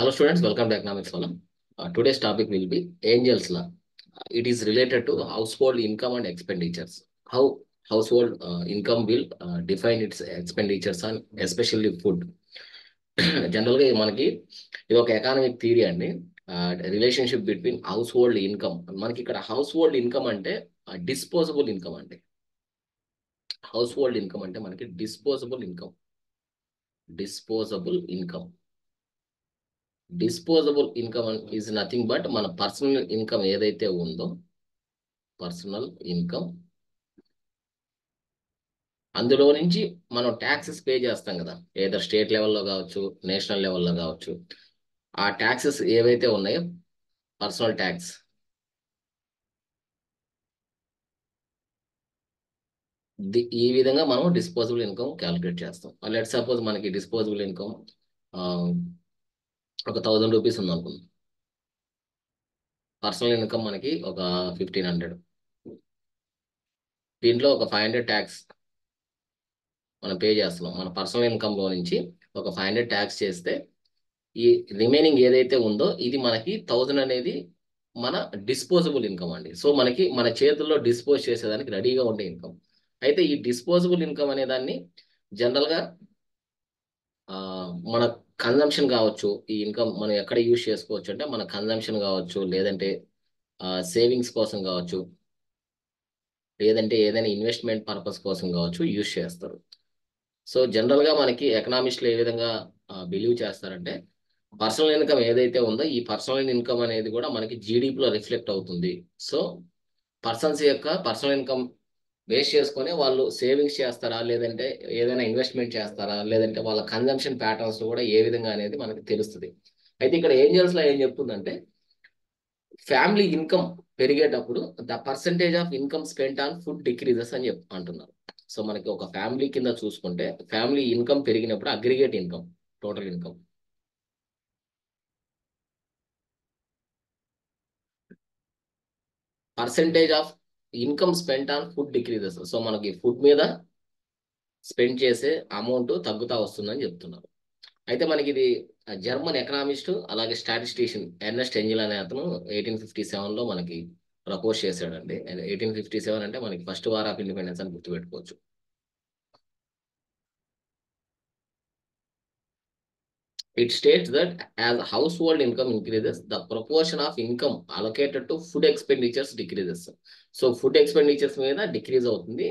Hello students, welcome to Economics Forum. Today's topic will be Angel's Law. It is related to household income and expenditures. How household income will define its expenditures and especially food. జనరల్గా మనకి ఇది ఒక economic theory అండి. Relationship between house hold income. మనకి ఇక్కడ house hold income అంటే disposable income అండి. House hold income అంటే మనకి disposable income. Disposable income is nothing but మన పర్సనల్ ఇన్కమ్ ఏదైతే ఉందో, పర్సనల్ ఇన్కమ్, అందులో నుంచి మనం ట్యాక్సెస్ పే చేస్తాం కదా, ఏదో స్టేట్ లెవెల్లో కావచ్చు, నేషనల్ లెవెల్లో కావచ్చు. ఆ ట్యాక్సెస్ ఏవైతే ఉన్నాయో పర్సనల్ ట్యాక్స్, ఈ విధంగా మనం డిస్పోజబుల్ ఇన్కమ్ క్యాలిక్యులేట్ చేస్తాం. లెట్ సపోజ్ మనకి డిస్పోజబుల్ ఇన్కమ్ ఒక 1000 రూపీస్ ఉంది అనుకుందాం. పర్సనల్ ఇన్కమ్ మనకి ఒక 1500. దీంట్లో ఒక 500 ట్యాక్స్ మనం పే చేస్తున్నాం. మన పర్సనల్ ఇన్కమ్లో నుంచి ఒక 500 ట్యాక్స్ చేస్తే ఈ రిమైనింగ్ ఏదైతే ఉందో ఇది మనకి 1000 అనేది మన డిస్పోజబుల్ ఇన్కమ్ అండి. సో మనకి మన చేతుల్లో డిస్పోజ్ చేసేదానికి రెడీగా ఉండే ఇన్కమ్. అయితే ఈ డిస్పోజబుల్ ఇన్కమ్ అనే దాన్ని జనరల్గా మన కన్జంప్షన్ కావచ్చు, ఈ ఇన్కమ్ మనం ఎక్కడ యూజ్ చేసుకోవచ్చు అంటే మన కన్జంప్షన్ కావచ్చు, లేదంటే సేవింగ్స్ కోసం కావచ్చు, లేదంటే ఏదైనా ఇన్వెస్ట్మెంట్ పర్పస్ కోసం కావచ్చు యూజ్ చేస్తారు. సో జనరల్గా మనకి ఎకనామిస్టులు ఏ విధంగా బిలీవ్ చేస్తారంటే పర్సనల్ ఇన్కమ్ ఏదైతే ఉందో ఈ పర్సనల్ ఇన్కమ్ అనేది కూడా మనకి జీడిపిలో రిఫ్లెక్ట్ అవుతుంది. సో పర్సన్స్ యొక్క పర్సనల్ ఇన్కమ్ బేస్ చేసుకొని వాళ్ళు సేవింగ్స్ చేస్తారా, లేదంటే ఏదైనా ఇన్వెస్ట్మెంట్ చేస్తారా, లేదంటే వాళ్ళ కన్జంప్షన్ ప్యాటర్న్స్ కూడా ఏ విధంగా అనేది మనకి తెలుస్తుంది. అయితే ఇక్కడ ఏంజల్స్ లో ఏం చెప్తుందంటే ఫ్యామిలీ ఇన్కమ్ పెరిగేటప్పుడు the percentage of income spent on food decreases అని అంటున్నారు. సో మనకి ఒక ఫ్యామిలీ కింద చూసుకుంటే ఫ్యామిలీ ఇన్కమ్ పెరిగినప్పుడు aggregate income, total income, percentage of income spent on food decreases. So మనకి ఫుడ్ మీద స్పెండ్ చేసే అమౌంట్ తగ్గుతా వస్తుందని చెప్తున్నారు. అయితే మనకి ఇది జర్మన్ ఎకనామిస్ట్ అలాగే స్టాటిస్టిషియన్ ఎర్నెస్ట్ ఎంజిల్ అనే అతను 1857లో మనకి ప్రపోజ్ చేశాడండి. 1857 అంటే మనకి ఫస్ట్ వార్ ఆఫ్ ఇండిపెండెన్స్ అని గుర్తుపెట్టుకోవచ్చు. It states that as household income increases, the proportion of income allocated to food expenditures decreases. So food expenditures మీద decrease అవుతుంది,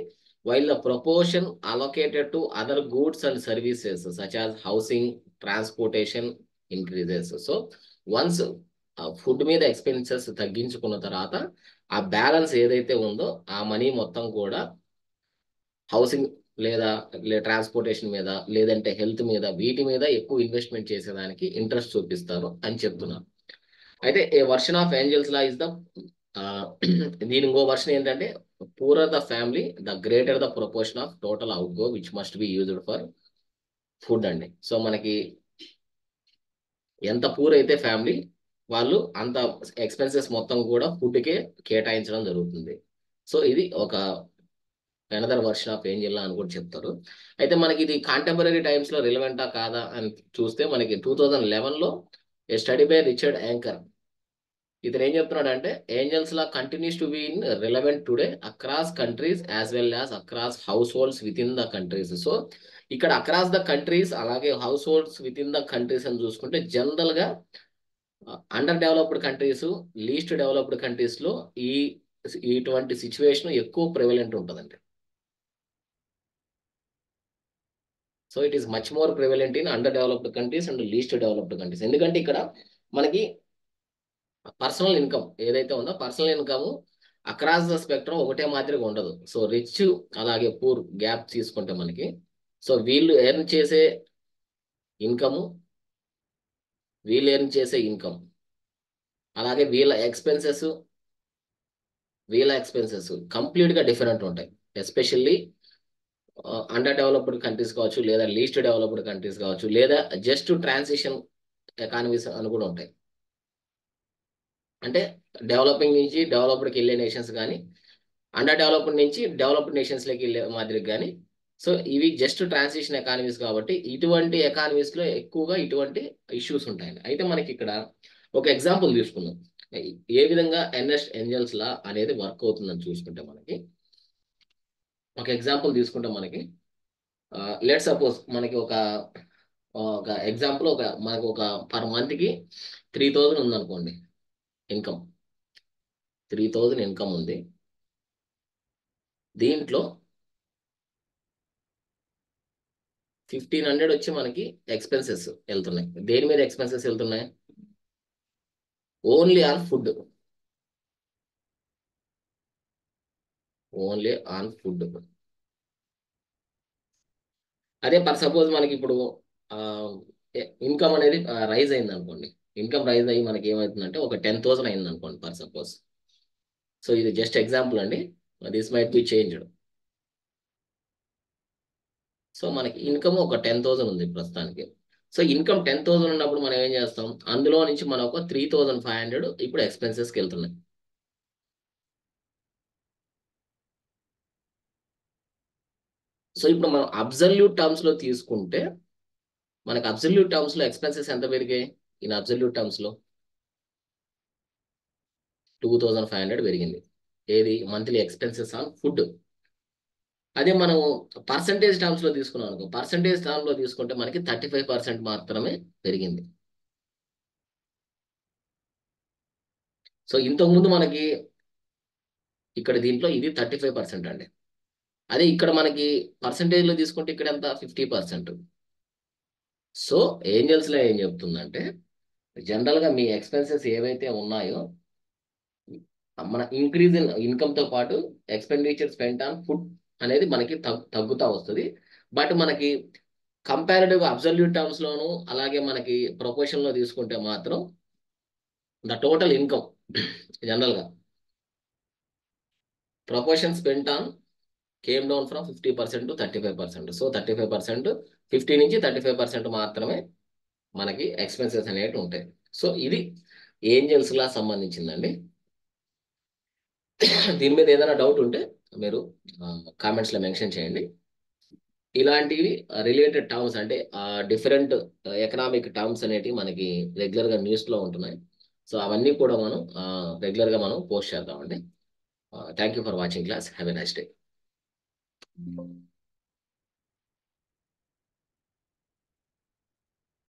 while the proportion allocated to other goods and services such as housing, transportation increases. So once food మీద expenses తగ్గించుకున్న తర్వాత ఆ balance ఏదైతే ఉందో ఆ money మొత్తం కూడా హౌసింగ్ లేదా ట్రాన్స్పోర్టేషన్ మీద, లేదంటే హెల్త్ మీద, వీటి మీద ఎక్కువ ఇన్వెస్ట్మెంట్ చేసేదానికి ఇంట్రెస్ట్ చూపిస్తారు అని చెప్తున్నారు. అయితే a version of Engel's law is the దీని ఇంకో వర్షన్ ఏంటంటే poorer the family the greater the proportion of total outgo which must be used for food అండి. సో మనకి ఎంత పూర్ అయితే ఫ్యామిలీ వాళ్ళు అంత ఎక్స్పెన్సెస్ మొత్తం కూడా ఫుడ్కే కేటాయించడం జరుగుతుంది. సో ఇది ఒక అనదర్ వర్షన్ ఆఫ్ ఏంజల్ అని కూడా చెప్తారు. అయితే మనకి ఇది కాంటెంపరీ టైమ్స్ లో రిలవెంటా కాదా అని చూస్తే మనకి 2011లో ఏ స్టడీ బై రిచర్డ్ యాంకర్ ఇతను ఏం చెప్తున్నాడు అంటే angels law continues to be in relevant today across countries as well as across house holds with in the countries. So ఇక్కడ అక్రాస్ ద కంట్రీస్ అలాగే house holds with in the countries అని చూసుకుంటే general గా under developed countries, least developed countries లో ఇటువంటి situation ఎక్కువ prevalent ఉంటుందండి. So it is much more prevalent in under developed countries and least developed countries. ఎందుకంటే ఇక్కడ మనకి పర్సనల్ ఇన్కమ్ ఏదైతే ఉందో personal income across the spectrum ఒకటే మాదిరిగా ఉండదు. సో రిచ్ అలాగే పూర్ గ్యాప్ తీసుకుంటే మనకి, సో వీళ్ళు ఎర్న్ చేసే ఇన్కమ్, అలాగే వీళ్ళ ఎక్స్పెన్సెస్ కంప్లీట్ గా డిఫరెంట్ ఉంటాయి. ఎస్పెషల్లీ అండర్ డెవలప్డ్ కంట్రీస్ కావచ్చు, లేదా లీస్ట్ డెవలప్డ్ కంట్రీస్ కావచ్చు, లేదా జస్ట్ ట్రాన్సిషన్ ఎకానమీస్ అని కూడా ఉంటాయి. అంటే డెవలపింగ్ నుంచి డెవలప్డ్కి వెళ్ళే నేషన్స్ కానీ, అండర్ డెవలప్డ్ నుంచి డెవలప్డ్ నేషన్స్లోకి వెళ్ళే మాదిరికి కానీ. సో ఇవి జస్ట్ ట్రాన్సిషన్ ఎకానమీస్ కాబట్టి ఇటువంటి ఎకానమీస్ లో ఎక్కువగా ఇటువంటి ఇష్యూస్ ఉంటాయండి. అయితే మనకి ఇక్కడ ఒక ఎగ్జాంపుల్ తీసుకుందాం, ఏ విధంగా ఎర్నెస్ట్ ఏంజల్స్ లా అనేది వర్క్ అవుతుందని చూసుకుంటే మనకి ఒక ఎగ్జాంపుల్ తీసుకుంటే మనకి లెట్ సపోజ్ మనకి ఒక ఎగ్జాంపుల్ మనకు ఒక పర్ మంత్ కి 3000 ఉందనుకోండి ఇన్కమ్. 3000 ఇన్కమ్ ఉంది. దీంట్లో 1500 వచ్చి మనకి ఎక్స్పెన్సెస్ వెళ్తున్నాయి. దేని మీద ఎక్స్పెన్సెస్ వెళ్తున్నాయి? Only on food. Only on food. అదే పర్ సపోజ్ మనకి ఇప్పుడు ఇన్కమ్ అనేది రైజ్ అయింది అనుకోండి. ఇన్కమ్ రైజ్ అయ్యి మనకి ఏమవుతుందంటే ఒక 10,000 అయింది అనుకోండి పర్ సపోజ్. సో ఇది జస్ట్ ఎగ్జాంపుల్ అండి, this might be changed. So మనకి ఇన్కమ్ ఒక 10,000 ఉంది ప్రస్తుతానికి. సో ఇన్కమ్ 10,000 ఉన్నప్పుడు మనం ఏం చేస్తాం, అందులో నుంచి మనం ఒక 3,500 ఇప్పుడు ఎక్స్పెన్సెస్కి వెళ్తున్నాయి. సో ఇప్పుడు మనం అబ్సల్యూట్ టర్మ్స్ లో తీసుకుంటే మనకి అబ్సల్యూట్ టర్మ్స్ లో ఎక్స్పెన్సెస్ ఎంత పెరిగాయి? ఇన్ అబ్సల్యూట్ టర్మ్స్ లో 2,500 పెరిగింది. ఏది? Monthly expenses on food. అదే మనం పర్సంటేజ్ టర్మ్స్ లో తీసుకున్నాం అనుకో, పర్సంటేజ్ టర్మ్ లో తీసుకుంటే మనకి 35% మాత్రమే పెరిగింది. సో ఇంతకుముందు మనకి ఇక్కడ దీంట్లో ఇది 35% అండి. అదే ఇక్కడ మనకి పర్సంటేజ్ లో తీసుకుంటే ఇక్కడ ఎంత? 50%. సో ఏంజల్స్ లో ఏం చెప్తుందంటే జనరల్ గా మీ ఎక్స్పెన్సెస్ ఏవైతే ఉన్నాయో మన ఇంక్రీజ్ ఇన్ ఇన్కమ్ తో పాటు ఎక్స్పెండిచర్ స్పెంట్ ఆన్ ఫుడ్ అనేది మనకి తగ్గుతా వస్తుంది. బట్ మనకి కంపారిటివ్ అబ్సల్యూట్ టర్మ్స్ లోను అలాగే మనకి ప్రొపోర్షన్ లో తీసుకుంటే మాత్రం ద టోటల్ ఇన్కమ్ జనరల్ గా proportion spent on came down from 50% to 35%. So 35%, 50 నుంచి 35% మాత్రమే మనకి ఎక్స్పెన్సెస్ అనేవి ఉంటాయి. సో ఇది ఏంజల్స్ లా సంబంధించిందండి. దీని మీద ఏదైనా డౌట్ ఉంటే మీరు కామెంట్స్ లో మెన్షన్ చేయండి. ఇలాంటివి రిలేటెడ్ టర్మ్స్ అంటే డిఫరెంట్ ఎకనామిక్ టర్మ్స్ అనేటివి మనకి రెగ్యులర్ గా న్యూస్ లో ఉంటున్నాయి. సో అవన్నీ కూడా మనం రెగ్యులర్ గా మనం పోస్ట్ చేద్దామండి. Thank you for watching class. Have a nice day.